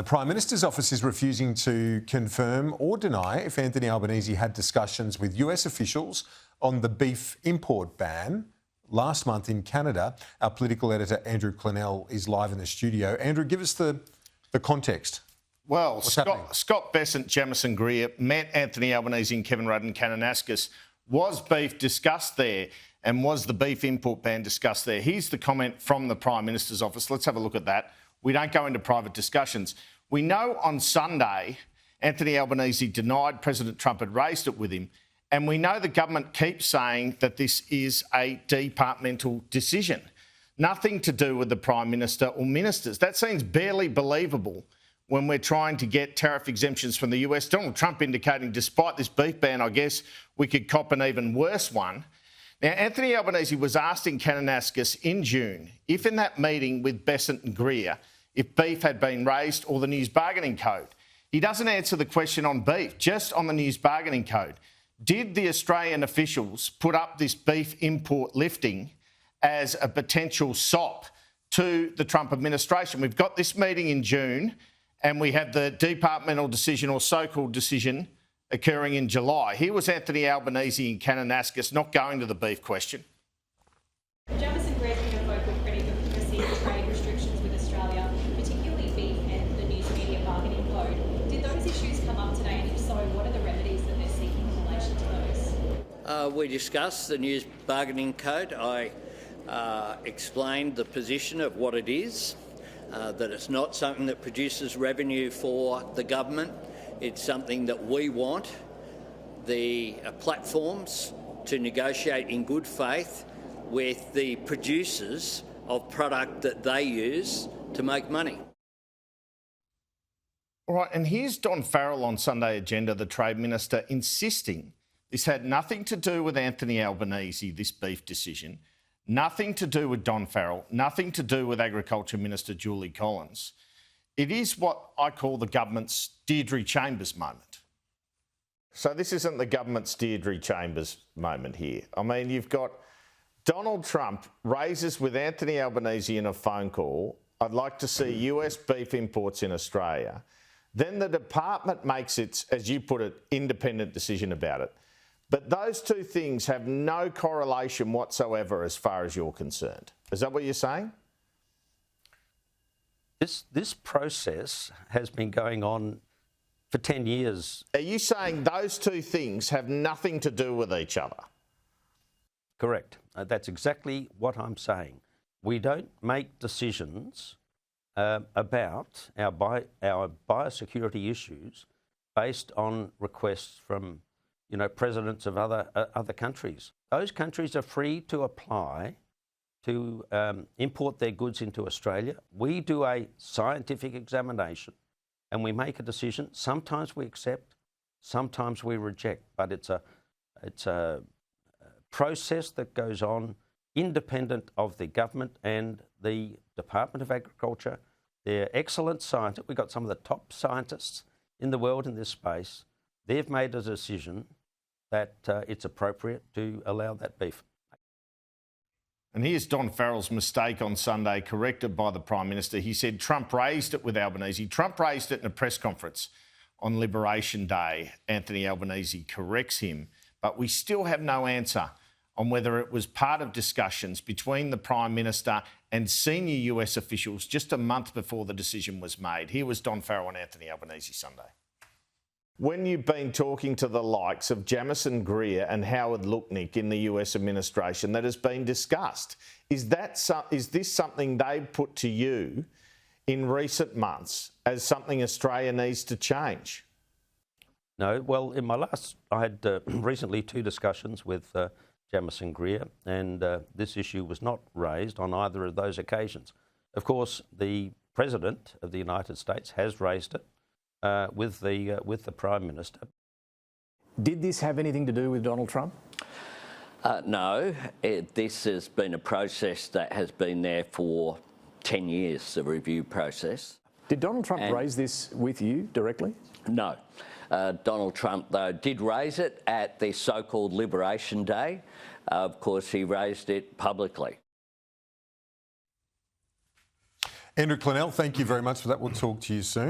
The Prime Minister's office is refusing to confirm or deny if Anthony Albanese had discussions with US officials on the beef import ban last month in Canada. Our political editor Andrew Clennell is live in the studio. Andrew, give us the context. Well, Scott Bessent, Jamieson Greer met Anthony Albanese and Kevin Rudd in Kananaskis. Was beef discussed there, and was the beef import ban discussed there? Here's the comment from the Prime Minister's office. Let's have a look at that. We don't go into private discussions. We know on Sunday Anthony Albanese denied President Trump had raised it with him, and we know the government keeps saying that this is a departmental decision. Nothing to do with the Prime Minister or ministers. That seems barely believable when we're trying to get tariff exemptions from the US. Donald Trump indicating despite this beef ban, I guess, we could cop an even worse one. Now, Anthony Albanese was asked in Kananaskis in June if in that meeting with Bessent and Greer, if beef had been raised or the News Bargaining Code. He doesn't answer the question on beef, just on the News Bargaining Code. Did the Australian officials put up this beef import lifting as a potential sop to the Trump administration? We've got this meeting in June and we have the departmental decision or so-called decision occurring in July. Here was Anthony Albanese in Kananaskis not going to the beef question. Jamieson Greer's been a vocal critic of perceived trade restrictions with Australia, particularly beef and the News Media Bargaining Code. Did those issues come up today, and if so, what are the remedies that they're seeking in relation to those? We discussed the News Bargaining Code. I explained the position of what it is, that it's not something that produces revenue for the government. It's something that we want the platforms to negotiate in good faith with the producers of product that they use to make money. All right, and here's Don Farrell on Sunday Agenda, the Trade Minister, insisting this had nothing to do with Anthony Albanese, this beef decision, nothing to do with Don Farrell, nothing to do with Agriculture Minister Julie Collins. It is what I call the government's Deirdre Chambers moment. So this isn't the government's Deirdre Chambers moment here. I mean, you've got Donald Trump raises with Anthony Albanese in a phone call, I'd like to see US beef imports in Australia. Then the department makes its, as you put it, independent decision about it. But those two things have no correlation whatsoever as far as you're concerned. Is that what you're saying? This process has been going on for 10 years. Are you saying those two things have nothing to do with each other? Correct. That's exactly what I'm saying. We don't make decisions about our biosecurity issues based on requests from, presidents of other countries. Those countries are free to apply to import their goods into Australia. We do a scientific examination and we make a decision. Sometimes we accept, sometimes we reject, but it's a process that goes on independent of the government and the Department of Agriculture. They're excellent scientists. We've got some of the top scientists in the world in this space. They've made a decision that it's appropriate to allow that beef. And here's Don Farrell's mistake on Sunday, corrected by the Prime Minister. He said Trump raised it with Albanese. Trump raised it in a press conference on Liberation Day. Anthony Albanese corrects him. But we still have no answer on whether it was part of discussions between the Prime Minister and senior US officials just a month before the decision was made. Here was Don Farrell and Anthony Albanese Sunday. When you've been talking to the likes of Jamieson Greer and Howard Lutnick in the US administration that has been discussed, is this something they put to you in recent months as something Australia needs to change? No, well, I had recently 2 discussions with Jamieson Greer, and this issue was not raised on either of those occasions. Of course, the President of the United States has raised it with the Prime Minister. Did this have anything to do with Donald Trump? No, this has been a process that has been there for 10 years, the review process. Did Donald Trump raise this with you directly? No. Donald Trump, though, did raise it at the so-called Liberation Day. Of course, he raised it publicly. Andrew Clennell, thank you very much for that. We'll talk to you soon.